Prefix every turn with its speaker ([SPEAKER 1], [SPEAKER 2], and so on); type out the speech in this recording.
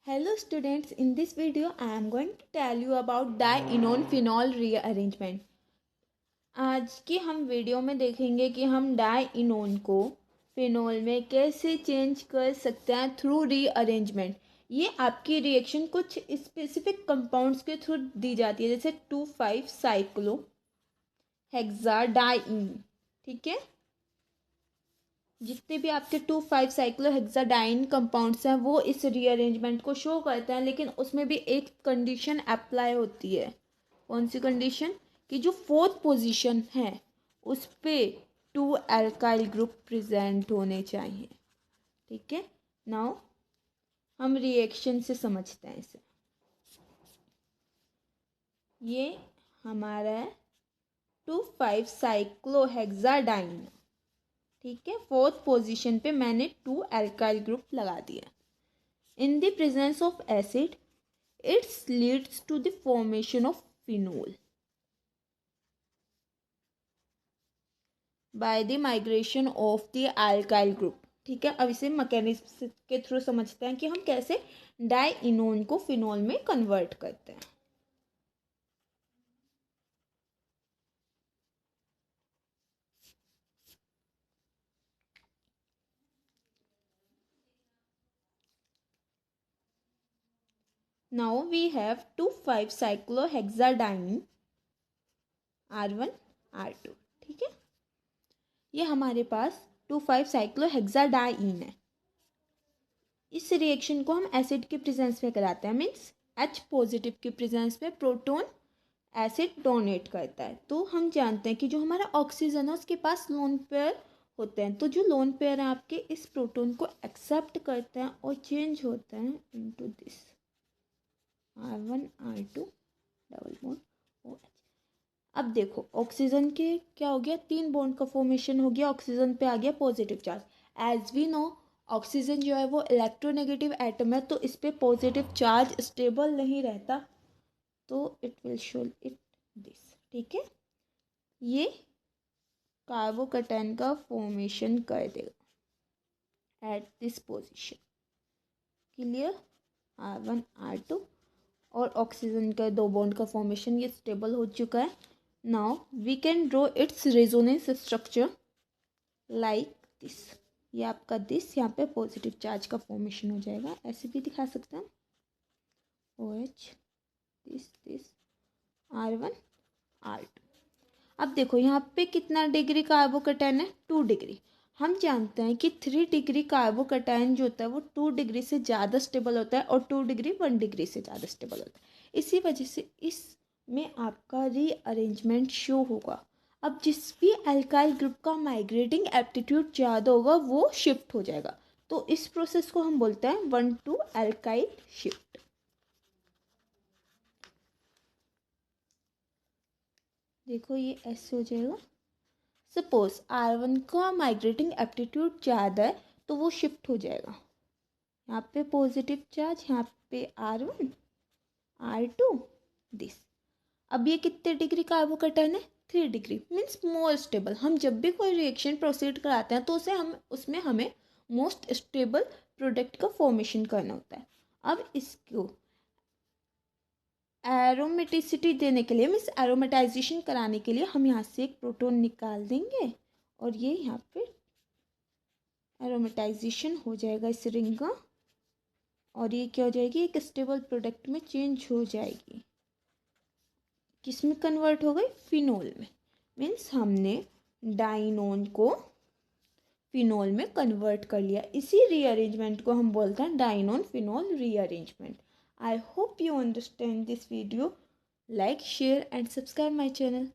[SPEAKER 1] Hello students, in this video I am going to tell you about dienone phenol rearrangement. आज की हम video में देखेंगे कि हम डाइनोन को फिनोल में कैसे चेंज कर सकते हैं थ्रू रीअरेंजमेंट। ये आपकी रिएक्शन कुछ स्पेसिफिक कंपाउंड्स के थ्रू दी जाती है, जैसे 2,5 साइक्लो हेक्साडाइन। ठीक है, जितने भी आपके 2,5 साइक्लोहेक्साडाइन कंपाउंड्स हैं वो इस रीअरेंजमेंट को शो करते हैं, लेकिन उसमें भी एक कंडीशन अप्लाई होती है। कौन सी कंडीशन? कि जो फोर्थ पोजीशन है उस पे 2 एल्काइल ग्रुप प्रेजेंट होने चाहिए। ठीक है, नाउ हम रिएक्शन से समझते हैं इसे। ये हमारा है 2,5 साइक्लोहेक्साडाइन। ठीक है, फोर्थ पोजीशन पे मैंने 2 एल्काइल ग्रुप लगा दिया। In the presence of acid it's leads to the formation of phenol by the migration of the alkyl group. ठीक है, अब इसे मैकेनिज्म के थ्रू समझते हैं कि हम कैसे डाइइनोन को फिनोल में कन्वर्ट करते हैं। Now we have 2,5 cyclohexadiene R1 R2। ठीक है, ये हमारे पास 2,5 साइक्लोहेक्साडाइन है। इस रिएक्शन को हम एसिड के प्रेजेंस में कराते हैं, मीन्स H पॉजिटिव के प्रेजेंस में प्रोटॉन एसिड डोनेट करता है। तो हम जानते हैं कि जो हमारा ऑक्सीजन है उसके पास लोन पेयर होते हैं, तो जो लोन पेयर है आपके इस प्रोटॉन को एक्सेप्ट करते हैं और चेंज होते हैं into this R1 R2 double bond OH। अब देखो ऑक्सीजन के क्या हो गया, 3 बॉन्ड का फॉर्मेशन हो गया, ऑक्सीजन पे आ गया positive charge. As we know oxygen जो है वो इलेक्ट्रोनेगेटिव एटम है, तो इस पे पॉजिटिव चार्ज स्टेबल नहीं रहता, तो it will show it this. ठीक है, ये कार्बोकैटायन का फॉर्मेशन कर देगा at this position. Clear? R1 R2 और ऑक्सीजन का 2 बॉन्ड का फॉर्मेशन ये स्टेबल हो चुका है। Now we can draw its resonance structure like this. ये आपका दिस, यहाँ पे पॉजिटिव चार्ज का फॉर्मेशन हो जाएगा, ऐसे भी दिखा सकते हैं OH दिस R1 R2। अब देखो यहाँ पे कितना डिग्री कार्बोकैटायन है, 2 डिग्री। हम जानते हैं कि 3 डिग्री कार्बोकैटायन जो होता है वो 2 डिग्री से ज़्यादा स्टेबल होता है और 2 डिग्री 1 डिग्री से ज़्यादा स्टेबल होता है। इसी वजह से इसमें आपका रीअरेंजमेंट शो होगा। अब जिस भी एल्काइल ग्रुप का माइग्रेटिंग एप्टीट्यूड ज़्यादा होगा वो शिफ्ट हो जाएगा, तो इस प्रोसेस को हम बोलते हैं 1 to एल्काइल शिफ्ट। देखो ये ऐसे हो जाएगा। सपोज R1 का माइग्रेटिंग एप्टीट्यूड ज़्यादा है तो वो शिफ्ट हो जाएगा, यहाँ पे पॉजिटिव चार्ज, यहाँ पे R1 R2 दिस। अब ये कितने डिग्री कार्बोकैटायन है, 3 डिग्री, मीन्स मोर स्टेबल। हम जब भी कोई रिएक्शन प्रोसीड कराते हैं तो उसमें हमें मोस्ट स्टेबल प्रोडक्ट का फॉर्मेशन करना होता है। अब इसको एरोमेटिसिटी देने के लिए, मीन्स एरोमेटाइजेशन कराने के लिए हम यहाँ से एक प्रोटॉन निकाल देंगे और ये यहाँ पे एरोमेटाइजेशन हो जाएगा इस रिंग का, और ये क्या हो जाएगी, एक स्टेबल प्रोडक्ट में चेंज हो जाएगी। किस में कन्वर्ट हो गई, फिनोल में। मीन्स हमने डाइनोन को फिनोल में कन्वर्ट कर लिया। इसी रीअरेंजमेंट को हम बोलते हैं dienone phenol rearrangement. I hope you understand this video. Like, share and subscribe my channel.